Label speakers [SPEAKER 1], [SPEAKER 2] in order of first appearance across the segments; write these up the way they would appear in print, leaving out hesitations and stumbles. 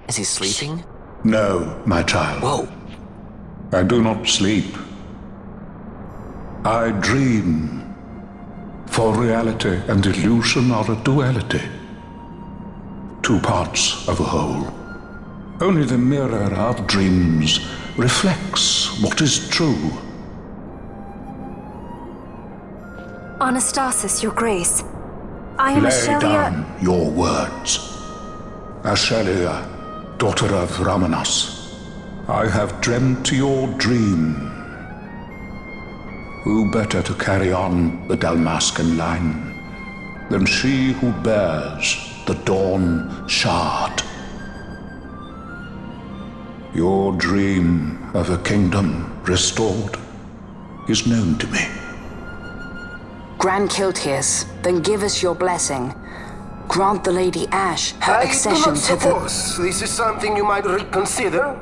[SPEAKER 1] Is he sleeping?
[SPEAKER 2] No, my child.
[SPEAKER 1] Whoa.
[SPEAKER 2] I do not sleep. I dream. For reality and illusion are a duality. Two parts of a whole. Only the mirror of dreams reflects what is true.
[SPEAKER 3] Anastasis, Your Grace. I am
[SPEAKER 2] Lay
[SPEAKER 3] Ashelia.
[SPEAKER 2] down your words. Ashelia, daughter of Ramanas, I have dreamt your dream. Who better to carry on the Dalmascan line than she who bears the Dawn Shard? Your dream of a kingdom restored is known to me.
[SPEAKER 4] Grand Kiltias, then give us your blessing. Grant the Lady Ash her accession to the...
[SPEAKER 5] I do not suppose this is something you might reconsider.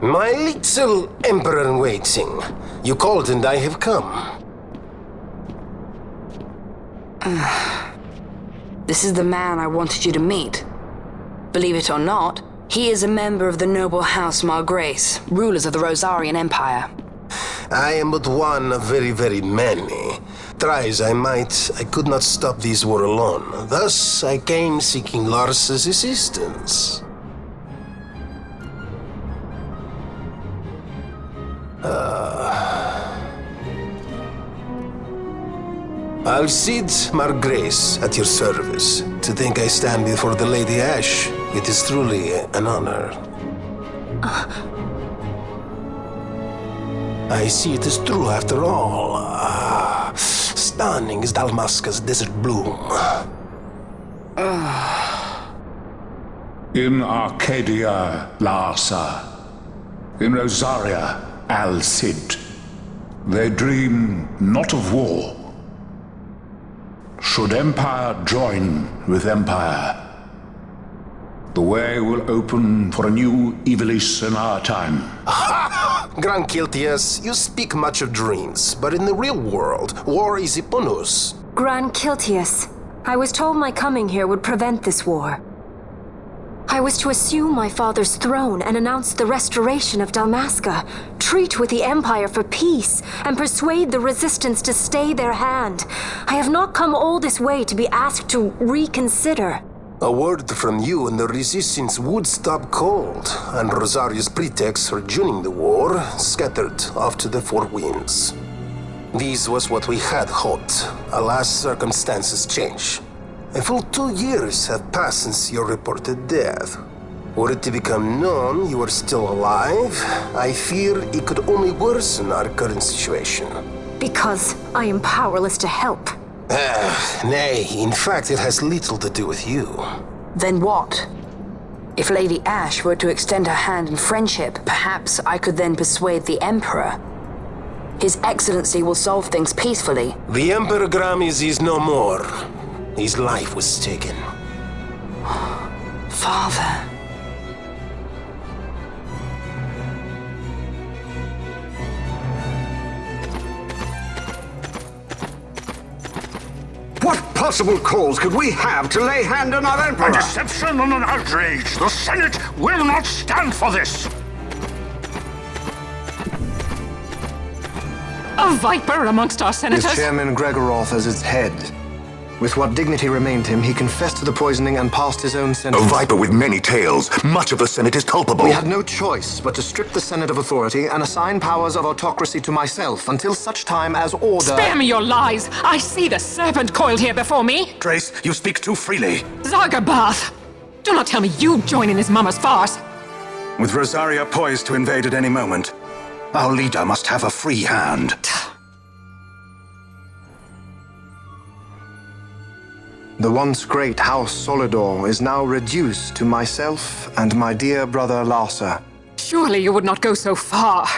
[SPEAKER 5] My little Emperor-in-waiting. You called and I have come.
[SPEAKER 4] This is the man I wanted you to meet. Believe it or not, he is a member of the noble house Margrace, rulers of the Rosarian Empire.
[SPEAKER 5] I am but one of very, very many. Try as I might, I could not stop this war alone. Thus, I came seeking Lars's assistance. Alcide Margrace at your service. To think I stand before the Lady Ash, it is truly an honor. I see it is true after all. Stunning is Dalmasca's desert bloom.
[SPEAKER 2] In Arcadia, Larsa. In Rosaria, Alcid. They dream not of war. Should empire join with empire, the way will open for a new Evilis in our time.
[SPEAKER 5] Grand Kiltias, you speak much of dreams, but in the real world, war is upon us.
[SPEAKER 3] Grand Kiltias, I was told my coming here would prevent this war. I was to assume my father's throne and announce the restoration of Dalmasca, treat with the Empire for peace, and persuade the Resistance to stay their hand. I have not come all this way to be asked to reconsider.
[SPEAKER 5] A word from you and the Resistance would stop cold, and Rosaria's pretext for joining the war scattered off to the four winds. This was what we had hoped. Alas, circumstances change. A full 2 years have passed since your reported death. Were it to become known you are still alive, I fear it could only worsen our current situation.
[SPEAKER 3] Because I am powerless to help.
[SPEAKER 5] Nay, in fact it has little to do with you.
[SPEAKER 4] Then what? If Lady Ash were to extend her hand in friendship, perhaps I could then persuade the Emperor. His Excellency will solve things peacefully.
[SPEAKER 5] The Emperor Gramis is no more. His life was taken.
[SPEAKER 4] Father.
[SPEAKER 6] What possible cause could we have to lay hand on our Emperor?
[SPEAKER 7] A deception and an outrage! The Senate will not stand for this!
[SPEAKER 8] A viper amongst our senators?
[SPEAKER 9] With Chairman Gregoroth as its head. With what dignity remained him, he confessed to the poisoning and passed his own sentence.
[SPEAKER 10] A viper with many tails. Much of the Senate is culpable.
[SPEAKER 9] We had no choice but to strip the Senate of authority and assign powers of autocracy to myself until such time as order...
[SPEAKER 8] Spare me your lies! I see the serpent coiled here before me!
[SPEAKER 7] Grace, you speak too freely.
[SPEAKER 8] Zargabath! Do not tell me you join in his mama's farce!
[SPEAKER 7] With Rosaria poised to invade at any moment, our leader must have a free hand.
[SPEAKER 9] The once great House Solidor is now reduced to myself and my dear brother Larsa.
[SPEAKER 8] Surely you would not go so far.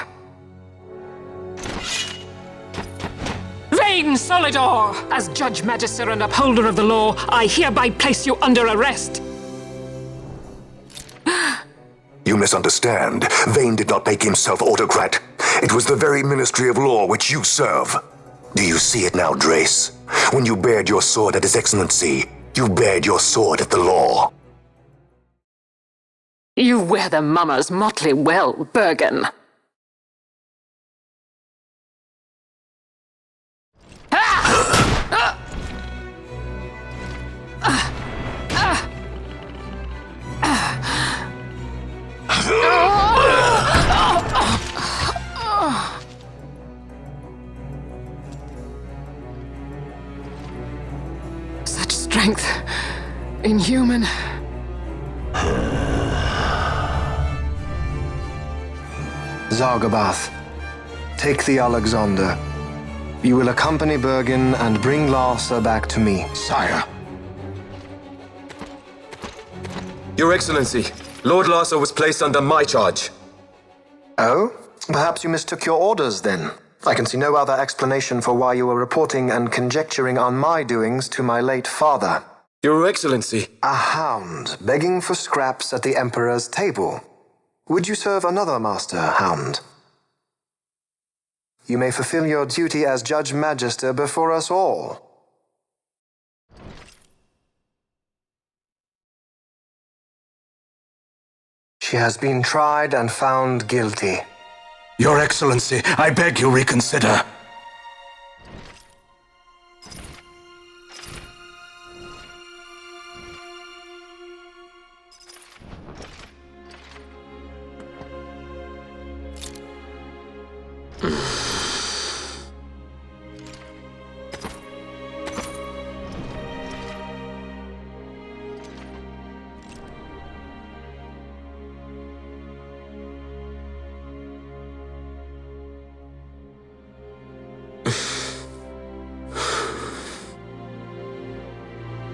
[SPEAKER 8] Vain Solidor! As Judge Magister and upholder of the law, I hereby place you under arrest.
[SPEAKER 10] You misunderstand. Vane did not make himself autocrat. It was the very Ministry of Law which you serve. Do you see it now, Drace? When you bared your sword at His Excellency, You bared your sword at the law.
[SPEAKER 8] You wear the mummer's motley well, Bergen. Such strength. Inhuman.
[SPEAKER 9] Zargabath, take the Alexander. You will accompany Bergen and bring Larsa back to me.
[SPEAKER 1] Sire. Your Excellency, Lord Larsa was placed under my charge.
[SPEAKER 9] Oh? Perhaps you mistook your orders then. I can see no other explanation for why you were reporting and conjecturing on my doings to my late father.
[SPEAKER 1] Your Excellency.
[SPEAKER 9] A hound begging for scraps at the Emperor's table. Would you serve another master, hound? You may fulfill your duty as Judge Magister before us all. She has been tried and found guilty.
[SPEAKER 7] Your Excellency, I beg you reconsider.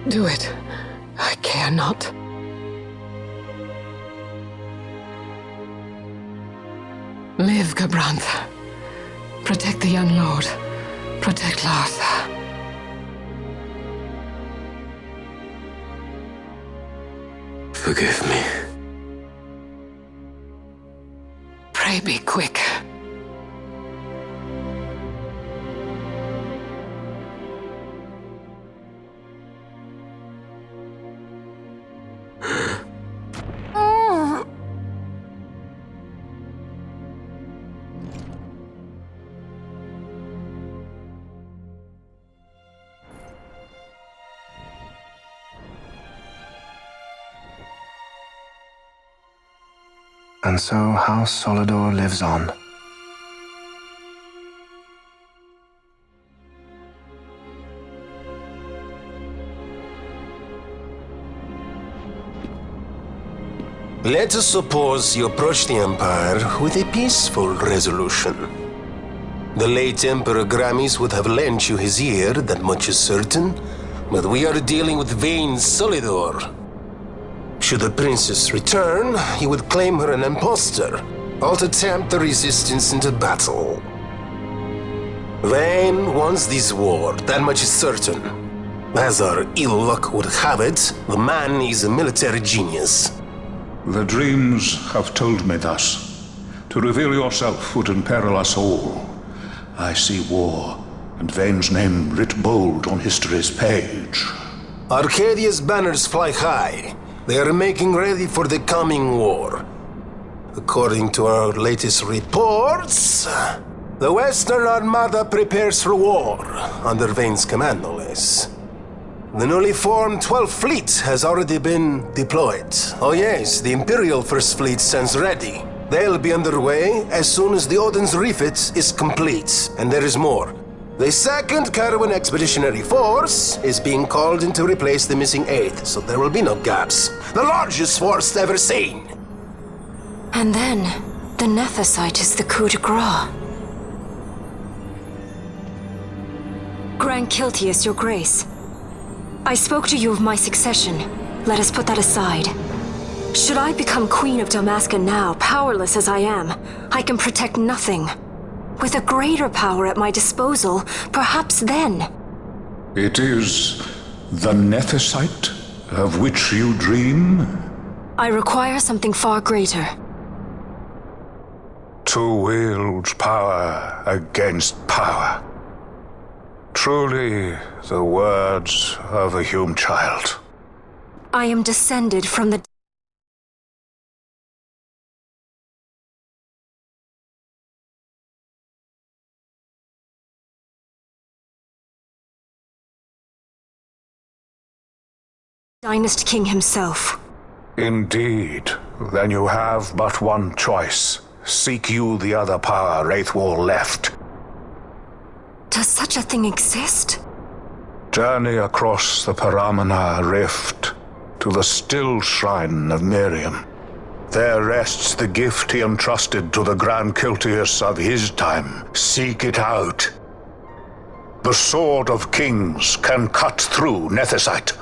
[SPEAKER 8] Do it. I care not. Live, Gabrantha. Protect the young lord. Protect Larsa.
[SPEAKER 1] Forgive me.
[SPEAKER 8] Pray be quick.
[SPEAKER 9] And so House Solidor lives on.
[SPEAKER 5] Let us suppose you approach the Empire with a peaceful resolution. The late Emperor Gramis would have lent you his ear, that much is certain, but we are dealing with vain Solidor. Should the princess return, he would claim her an impostor, or to tempt the resistance into battle. Vayne wants this war, that much is certain. As our ill luck would have it, the man is a military genius.
[SPEAKER 2] The dreams have told me thus. To reveal yourself would imperil us all. I see war, and Vayne's name writ bold on history's page.
[SPEAKER 5] Arcadia's banners fly high. They are making ready for the coming war. According to our latest reports, the Western Armada prepares for war, under Vayne's command, no less. The newly formed 12th Fleet has already been deployed. Oh yes, the Imperial First Fleet stands ready. They'll be underway as soon as the Odin's refit is complete. And there is more. The 2nd Caravan Expeditionary Force is being called in to replace the missing 8th, so there will be no gaps. The largest force ever seen!
[SPEAKER 3] And then, the Nethicite is the coup de grace. Grand Kiltius, your grace. I spoke to you of my succession. Let us put that aside. Should I become Queen of Dalmasca now, powerless as I am, I can protect nothing. With a greater power at my disposal, perhaps then.
[SPEAKER 2] It is the Nethicite of which you dream?
[SPEAKER 3] I require something far greater.
[SPEAKER 2] To wield power against power. Truly, the words of a Hume child.
[SPEAKER 3] I am descended from the Dynast King himself.
[SPEAKER 2] Indeed. Then you have but one choice. Seek you the other power Wraithwall left.
[SPEAKER 3] Does such a thing exist?
[SPEAKER 2] Journey across the Paramana Rift to the still shrine of Miriam. There rests the gift he entrusted to the Grand Kiltius of his time. Seek it out. The Sword of Kings can cut through Nethicite.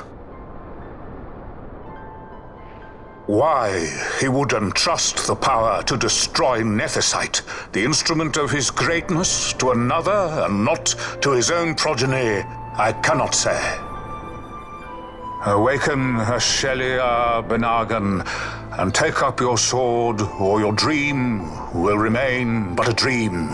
[SPEAKER 2] Why he would entrust the power to destroy Nethicite, the instrument of his greatness, to another and not to his own progeny, I cannot say. Awaken Shelia Benagan and take up your sword, or your dream will remain but a dream.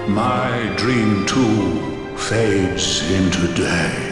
[SPEAKER 2] My dream too fades into day.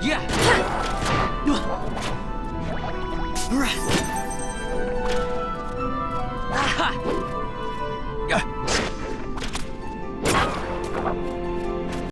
[SPEAKER 11] Yeah.